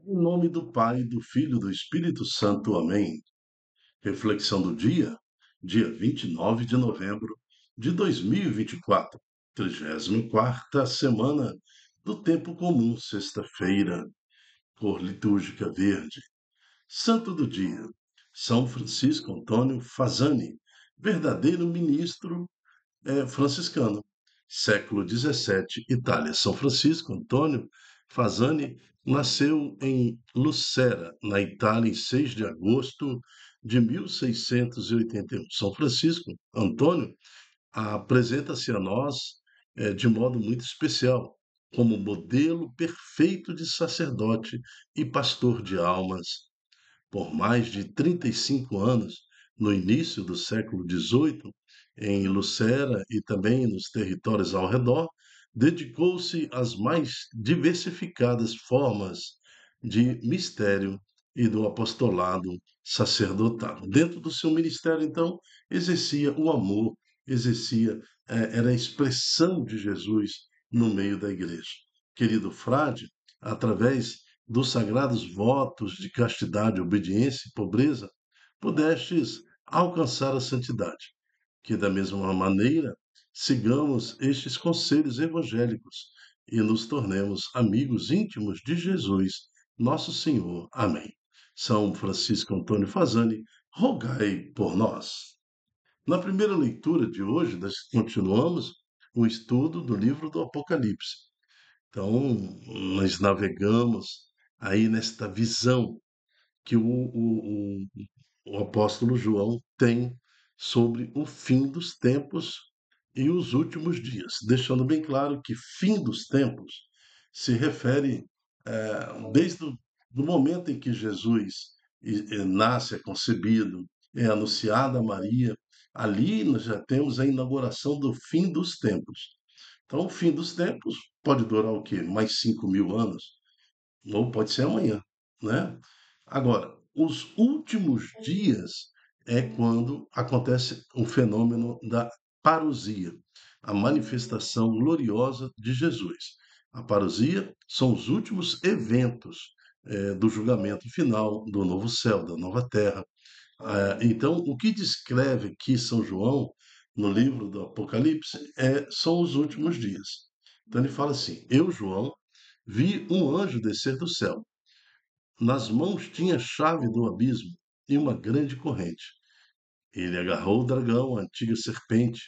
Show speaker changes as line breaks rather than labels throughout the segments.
Em nome do Pai, do Filho e do Espírito Santo. Amém. Reflexão do dia 29 de novembro de 2024, 34ª semana do Tempo Comum, sexta-feira, cor litúrgica verde. Santo do dia, São Francisco Antônio Fazani, verdadeiro ministro franciscano. Século XVII, Itália. São Francisco Antônio Fazani nasceu em Lucera, na Itália, em 6 de agosto de 1681. São Francisco Antônio apresenta-se a nós de modo muito especial, como modelo perfeito de sacerdote e pastor de almas. Por mais de 35 anos, no início do século XVIII, em Lucera e também nos territórios ao redor, dedicou-se às mais diversificadas formas de mistério e do apostolado sacerdotal. Dentro do seu ministério, então, exercia o amor, exercia, era a expressão de Jesus no meio da igreja. Querido frade, através dos sagrados votos de castidade, obediência e pobreza, pudestes alcançar a santidade. Que, da mesma maneira, sigamos estes conselhos evangélicos e nos tornemos amigos íntimos de Jesus, nosso Senhor. Amém. São Francisco Antônio Fazani, rogai por nós. Na primeira leitura de hoje, nós continuamos o estudo do livro do Apocalipse. Então, nós navegamos aí nesta visão que o apóstolo João tem sobre o fim dos tempos e os últimos dias, deixando bem claro que fim dos tempos se refere desde o do momento em que Jesus nasce, é concebido, é anunciado a Maria, ali nós já temos a inauguração do fim dos tempos. Então, o fim dos tempos pode durar o quê? Mais 5.000 anos? Ou pode ser amanhã, né? Agora, os últimos dias é quando acontece o fenômeno da parousia, a manifestação gloriosa de Jesus. A parousia são os últimos eventos do julgamento final, do novo céu, da nova terra. Então, o que descreve aqui São João no livro do Apocalipse são os últimos dias. Então, ele fala assim: Eu, João, vi um anjo descer do céu. Nas mãos tinha a chave do abismo e uma grande corrente. Ele agarrou o dragão, a antiga serpente,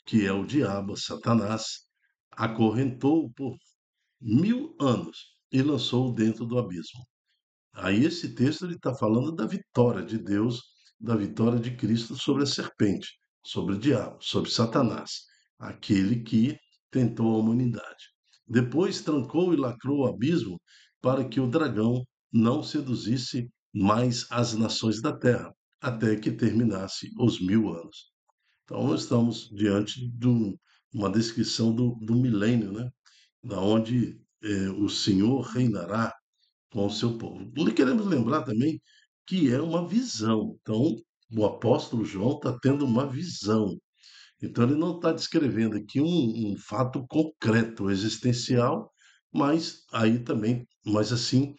que é o diabo, Satanás, acorrentou-o por 1.000 anos e lançou-o dentro do abismo. Aí esse texto ele está falando da vitória de Deus, da vitória de Cristo sobre a serpente, sobre o diabo, sobre Satanás, aquele que tentou a humanidade. Depois trancou e lacrou o abismo para que o dragão não seduzisse mais as nações da terra, até que terminasse os 1.000 anos. Então, nós estamos diante de uma descrição do milênio, né? Da onde o Senhor reinará com o seu povo. E queremos lembrar também que é uma visão. Então, o apóstolo João está tendo uma visão. Então, ele não está descrevendo aqui um fato concreto, existencial, mas aí também, mas assim,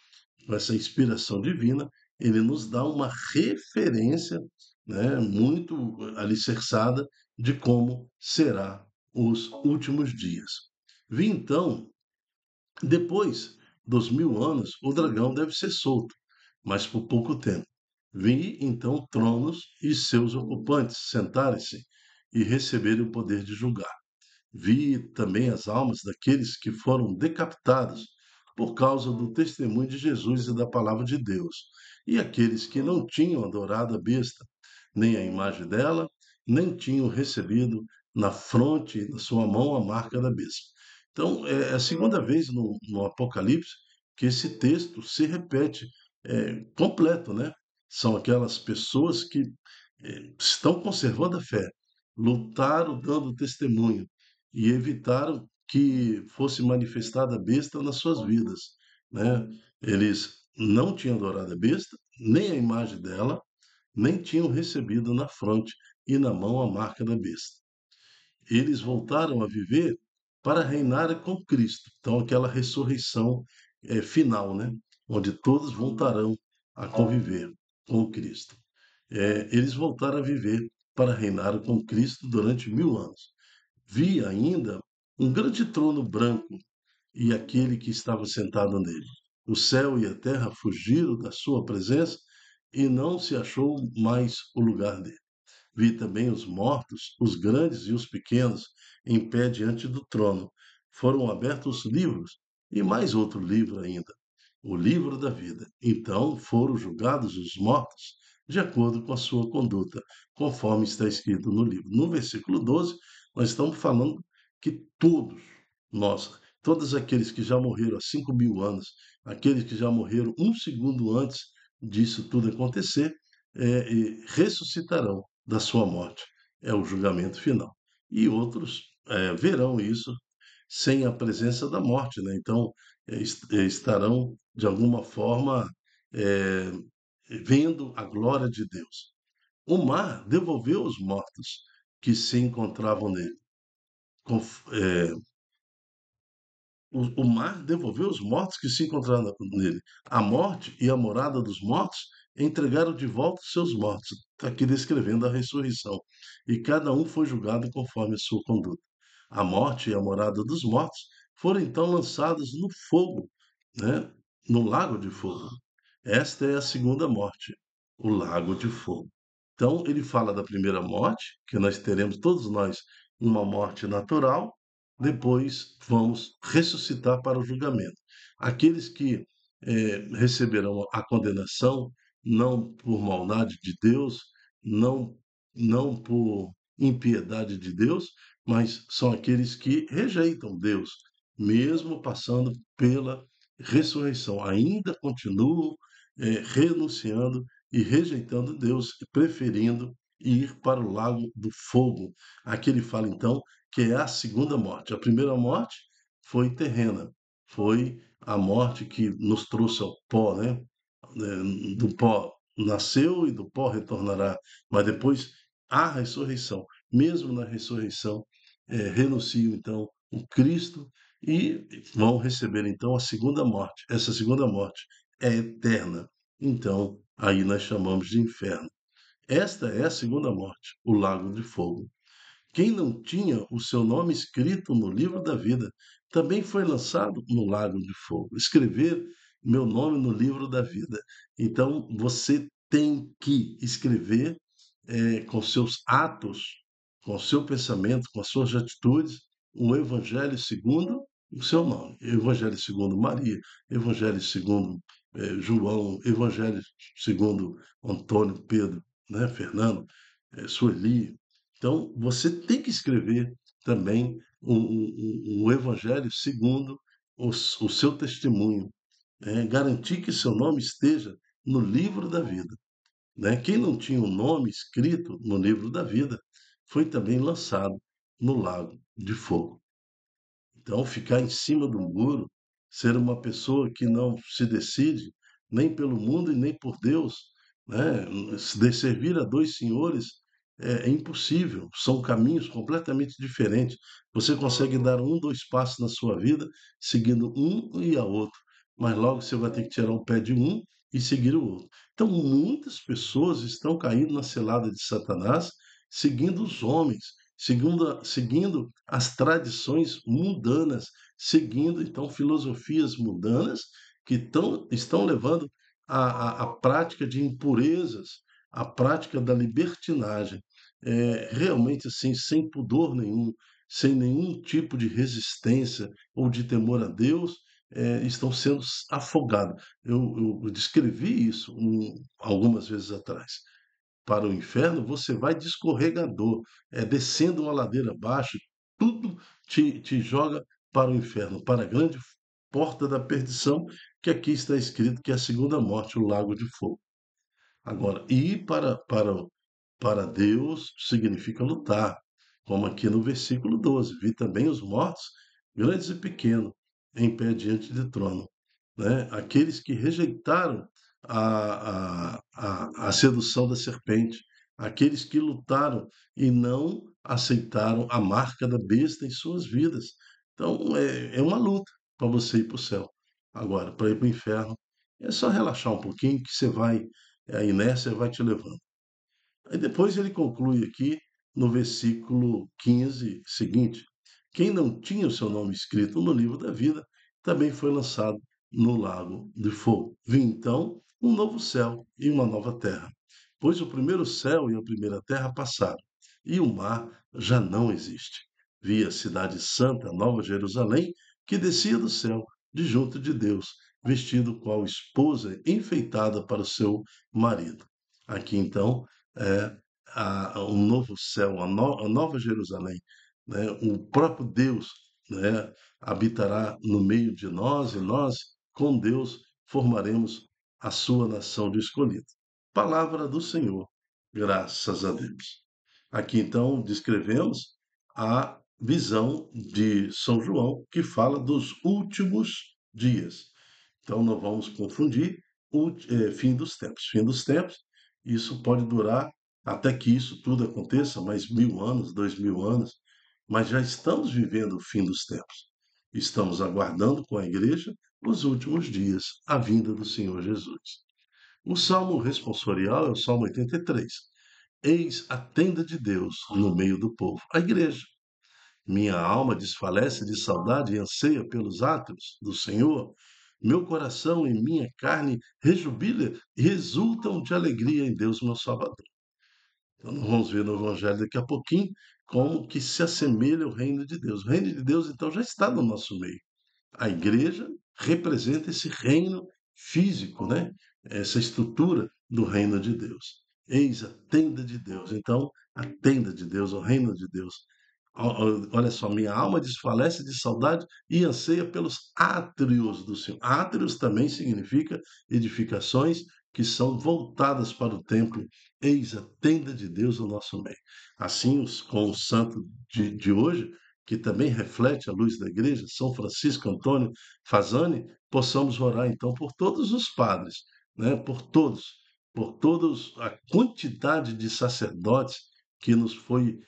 com essa inspiração divina, ele nos dá uma referência, né, muito alicerçada de como será os últimos dias. Vi então depois dos 1.000 anos, o dragão deve ser solto, mas por pouco tempo. Vi então tronos e seus ocupantes sentarem-se e receberem o poder de julgar. Vi também as almas daqueles que foram decapitados por causa do testemunho de Jesus e da palavra de Deus, e aqueles que não tinham adorado a besta, nem a imagem dela, nem tinham recebido na fronte, na sua mão, a marca da besta. Então, é a segunda vez no Apocalipse que esse texto se repete completo, né? São aquelas pessoas que estão conservando a fé, lutaram dando testemunho e evitaram que fosse manifestada a besta nas suas vidas, né? Eles não tinham adorado a besta, nem a imagem dela, nem tinham recebido na fronte e na mão a marca da besta. Eles voltaram a viver para reinar com Cristo. Então, aquela ressurreição final, né? onde todos voltarão a conviver com Cristo. Eles voltaram a viver para reinar com Cristo durante 1000 anos. Vi ainda um grande trono branco e aquele que estava sentado nele. O céu e a terra fugiram da sua presença e não se achou mais o lugar dele. Vi também os mortos, os grandes e os pequenos, em pé diante do trono. Foram abertos livros, e mais outro livro ainda, o livro da vida. Então foram julgados os mortos, de acordo com a sua conduta, conforme está escrito no livro. No versículo 12, nós estamos falando que todos aqueles que já morreram há 5.000 anos, aqueles que já morreram um segundo antes disso tudo acontecer, ressuscitarão da sua morte. É o julgamento final. E outros verão isso sem a presença da morte, né? Então, estarão, de alguma forma, eh, vendo a glória de Deus. O mar devolveu os mortos que se encontravam nele. Conf- eh, o mar devolveu os mortos que se encontraram nele. A morte e a morada dos mortos entregaram de volta os seus mortos. Está aqui descrevendo a ressurreição. E cada um foi julgado conforme a sua conduta. A morte e a morada dos mortos foram então lançados no fogo, né? No lago de fogo. Esta é a segunda morte, o lago de fogo. Então, ele fala da primeira morte, que nós teremos, todos nós, uma morte natural, depois vamos ressuscitar para o julgamento. Aqueles que receberão a condenação, não por maldade de Deus, não, não por impiedade de Deus, mas são aqueles que rejeitam Deus, mesmo passando pela ressurreição, ainda continuam renunciando e rejeitando Deus, preferindo ir para o lago do fogo. Aqui ele fala então que é a segunda morte. A primeira morte foi terrena, foi a morte que nos trouxe ao pó, né? Do pó nasceu e do pó retornará, mas depois a ressurreição. Mesmo na ressurreição, renunciam então o Cristo e vão receber então a segunda morte. Essa segunda morte é eterna. Então, aí nós chamamos de inferno. Esta é a segunda morte, o lago de fogo. Quem não tinha o seu nome escrito no livro da vida também foi lançado no lago de fogo. Escrever meu nome no livro da vida. Então, você tem que escrever com seus atos, com o seu pensamento, com as suas atitudes, o Evangelho segundo o seu nome. Evangelho segundo Maria, Evangelho segundo João, Evangelho segundo Antônio, Pedro, né, Fernando, Sueli. Então, você tem que escrever também o Evangelho segundo o seu testemunho, garantir que seu nome esteja no livro da vida, né? Quem não tinha o nome escrito no livro da vida foi também lançado no lago de fogo. Então, ficar em cima do muro, ser uma pessoa que não se decide nem pelo mundo e nem por Deus, né? De servir a dois senhores é impossível. São caminhos completamente diferentes. Você consegue dar um, dois passos na sua vida seguindo um e a outro, mas logo você vai ter que tirar o pé de um e seguir o outro. Então, muitas pessoas estão caindo na cilada de Satanás, seguindo os homens, seguindo as tradições mundanas, seguindo então filosofias mundanas que estão levando à prática de impurezas, à prática da libertinagem, realmente assim, sem pudor nenhum, sem nenhum tipo de resistência ou de temor a Deus, estão sendo afogados. Eu descrevi isso algumas vezes atrás. Para o inferno, você vai de escorregador, descendo uma ladeira abaixo, tudo te joga para o inferno, para a grande porta da perdição, que aqui está escrito que é a segunda morte, o lago de fogo. Agora, ir para Deus significa lutar, como aqui no versículo 12. Vi também os mortos, grandes e pequenos, em pé diante do trono, né? Aqueles que rejeitaram a sedução da serpente, aqueles que lutaram e não aceitaram a marca da besta em suas vidas. Então, é uma luta para você ir para o céu. Agora, para ir para o inferno, É só relaxar um pouquinho que você vai, a inércia vai te levando. Aí depois ele conclui aqui no versículo 15 seguinte: quem não tinha o seu nome escrito no livro da vida também foi lançado no lago de fogo. Vi então um novo céu e uma nova terra, pois o primeiro céu e a primeira terra passaram, e o mar já não existe. Vi a cidade santa, Nova Jerusalém, que descia do céu, de junto de Deus, vestido qual esposa enfeitada para o seu marido. Aqui então é, um novo céu, a nova Jerusalém, né? O próprio Deus, né, habitará no meio de nós e nós, com Deus, formaremos a sua nação de escolhidos. Palavra do Senhor, graças a Deus. Aqui então descrevemos a visão de São João, que fala dos últimos dias. Então não vamos confundir fim dos tempos. Fim dos tempos, isso pode durar até que isso tudo aconteça, mais 1000 anos, 2000 anos, mas já estamos vivendo o fim dos tempos. Estamos aguardando com a igreja os últimos dias, a vinda do Senhor Jesus. O salmo responsorial é o Salmo 83. Eis a tenda de Deus no meio do povo, a igreja. Minha alma desfalece de saudade e anseia pelos átrios do Senhor. Meu coração e minha carne rejubila e exultam de alegria em Deus, meu Salvador. Então, nós vamos ver no Evangelho daqui a pouquinho como que se assemelha ao reino de Deus. O reino de Deus, então, já está no nosso meio. A igreja representa esse reino físico, né? Essa estrutura do reino de Deus. Eis a tenda de Deus. Então, a tenda de Deus, o reino de Deus. Olha só, minha alma desfalece de saudade e anseia pelos átrios do Senhor. Átrios também significa edificações que são voltadas para o templo. Eis a tenda de Deus no nosso meio. Assim, com o santo de hoje, que também reflete a luz da igreja, São Francisco Antônio Fazani, possamos orar então por todos os padres, né? Por todos a quantidade de sacerdotes que nos foi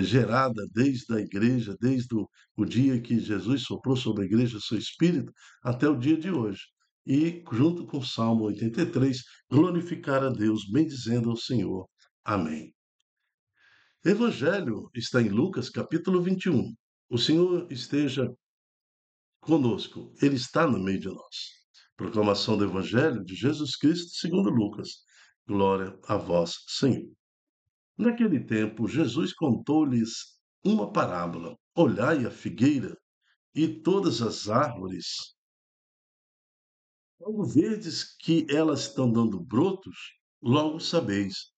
gerada desde a igreja, desde o dia que Jesus soprou sobre a igreja o seu espírito, até o dia de hoje. E, junto com o Salmo 83, glorificar a Deus, bendizendo ao Senhor. Amém. Evangelho está em Lucas, capítulo 21. O Senhor esteja conosco, Ele está no meio de nós. Proclamação do Evangelho de Jesus Cristo segundo Lucas. Glória a vós, Senhor. Naquele tempo, Jesus contou-lhes uma parábola. Olhai a figueira e todas as árvores. Quando verdes que elas estão dando brotos, logo sabeis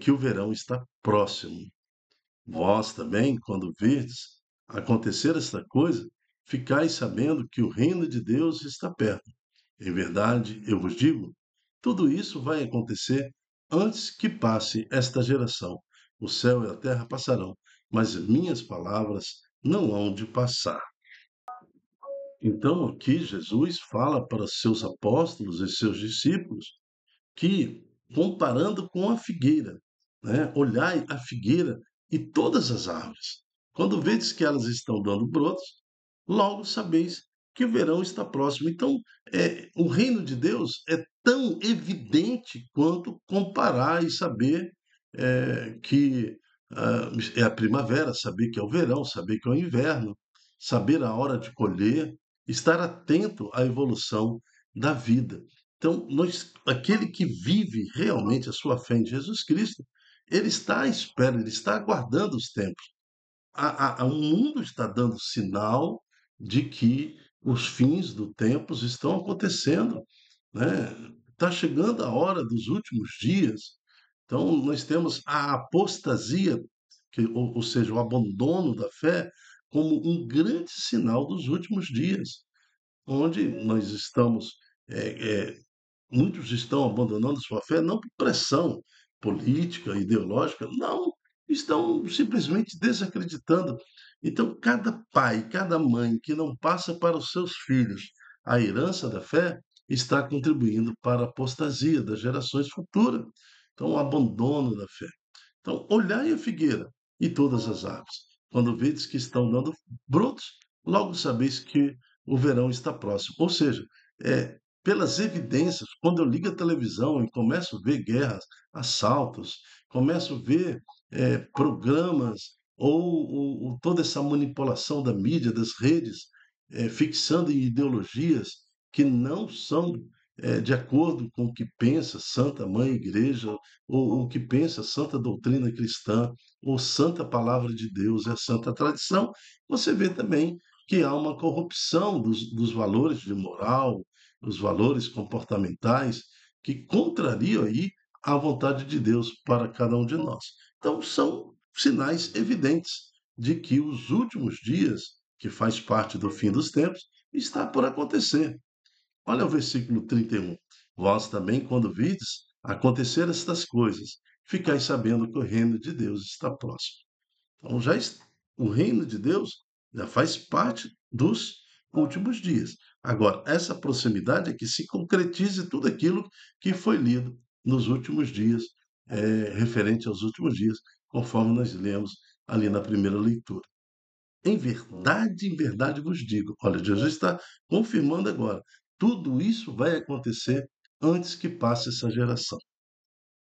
que o verão está próximo. Vós também, quando verdes acontecer esta coisa, ficais sabendo que o reino de Deus está perto. Em verdade, eu vos digo, tudo isso vai acontecer antes que passe esta geração. O céu e a terra passarão, mas minhas palavras não hão de passar. Então, aqui Jesus fala para seus apóstolos e seus discípulos que, comparando com a figueira, né, olhai a figueira e todas as árvores. Quando vedes que elas estão dando brotos, logo sabeis que o verão está próximo. Então, o reino de Deus é tão evidente quanto comparar e saber que é a primavera, saber que é o verão, saber que é o inverno, saber a hora de colher, estar atento à evolução da vida. Então, aquele que vive realmente a sua fé em Jesus Cristo, ele está à espera, ele está aguardando os tempos. O mundo está dando sinal de que os fins do tempos estão acontecendo, né? Está chegando a hora dos últimos dias. Então, nós temos a apostasia, ou seja, o abandono da fé, como um grande sinal dos últimos dias, onde nós estamos muitos estão abandonando sua fé não por pressão política, ideológica, não, estão simplesmente desacreditando. Então, cada pai, cada mãe que não passa para os seus filhos a herança da fé, está contribuindo para a apostasia das gerações futuras. Então, o abandono da fé. Então, olhai a figueira e todas as árvores. Quando vedes que estão dando brotos, logo sabeis que o verão está próximo. Ou seja, pelas evidências. Quando eu ligo a televisão e começo a ver guerras, assaltos, começo a ver programas ou toda essa manipulação da mídia, das redes, fixando em ideologias que não são de acordo com o que pensa Santa Mãe Igreja, ou o que pensa Santa Doutrina Cristã, ou Santa Palavra de Deus, é a Santa Tradição, você vê também que há uma corrupção dos valores de moral, os valores comportamentais, que contrariam aí a vontade de Deus para cada um de nós. Então, são sinais evidentes de que os últimos dias, que faz parte do fim dos tempos, está por acontecer. Olha o versículo 31. Vós também, quando vides acontecer estas coisas, ficais sabendo que o reino de Deus está próximo. Então, o reino de Deus já faz parte dos últimos dias. Agora, essa proximidade é que se concretize tudo aquilo que foi lido nos últimos dias, referente aos últimos dias, conforme nós lemos ali na primeira leitura. Em verdade vos digo. Olha, Jesus está confirmando agora. Tudo isso vai acontecer antes que passe essa geração,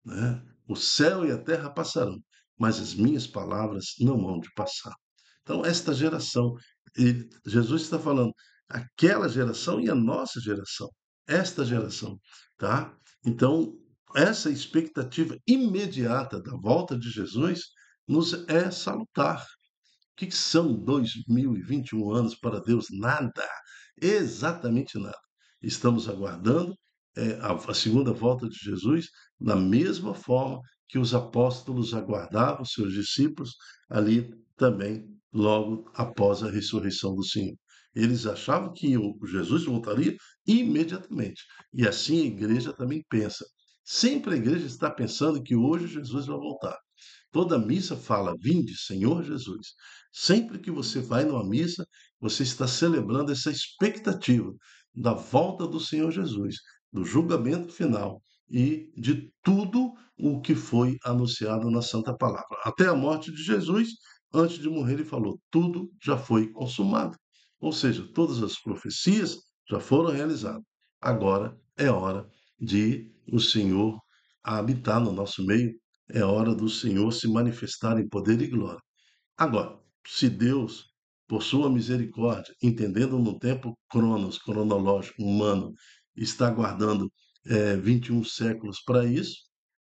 né? O céu e a terra passarão, mas as minhas palavras não hão de passar. Então, esta geração, Jesus está falando, aquela geração e a nossa geração, esta geração, tá? Então, essa expectativa imediata da volta de Jesus nos é salutar. Que são 2021 anos para Deus? Nada, exatamente nada. Estamos aguardando a segunda volta de Jesus da mesma forma que os apóstolos aguardavam seus discípulos ali também, logo após a ressurreição do Senhor. Eles achavam que Jesus voltaria imediatamente. E assim a igreja também pensa. Sempre a igreja está pensando que hoje Jesus vai voltar. Toda missa fala: Vinde, Senhor Jesus. Sempre que você vai numa missa, você está celebrando essa expectativa da volta do Senhor Jesus, do julgamento final e de tudo o que foi anunciado na Santa Palavra. Até a morte de Jesus, antes de morrer, ele falou: tudo já foi consumado. Ou seja, todas as profecias já foram realizadas. Agora é hora de o Senhor habitar no nosso meio, é hora do Senhor se manifestar em poder e glória. Agora, se Deus, por sua misericórdia, entendendo no tempo cronológico, humano, está guardando 21 séculos para isso,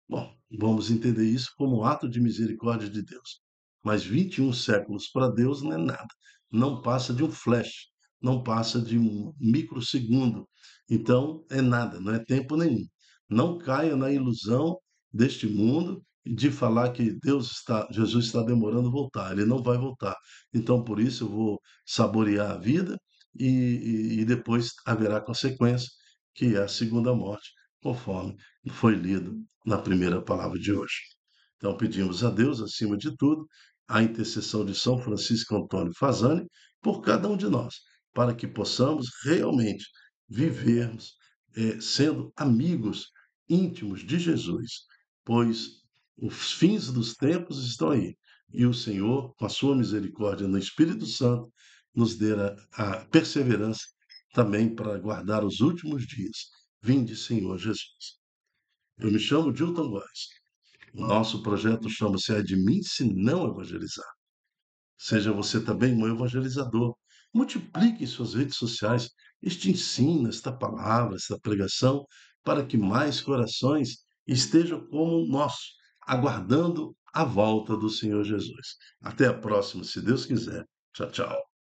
bom, vamos entender isso como um ato de misericórdia de Deus. Mas 21 séculos para Deus não é nada. Não passa de um flash, não passa de um microsegundo. Então, é nada, não é tempo nenhum. Não caia na ilusão deste mundo de falar que Jesus está demorando a voltar. Ele não vai voltar. Então, por isso, eu vou saborear a vida e depois haverá consequência, que é a segunda morte, conforme foi lido na primeira palavra de hoje. Então, pedimos a Deus, acima de tudo, a intercessão de São Francisco Antônio Fazani por cada um de nós, para que possamos realmente vivermos sendo amigos íntimos de Jesus, pois os fins dos tempos estão aí. E o Senhor, com a sua misericórdia no Espírito Santo, nos dê a perseverança também para guardar os últimos dias. Vinde, Senhor Jesus. Eu me chamo Dilton Góes. O nosso projeto chama-se É de Mim Se Não Evangelizar. Seja você também um evangelizador. Multiplique em suas redes sociais este ensino, esta palavra, esta pregação, para que mais corações estejam como o nosso, aguardando a volta do Senhor Jesus. Até a próxima, se Deus quiser. Tchau, tchau.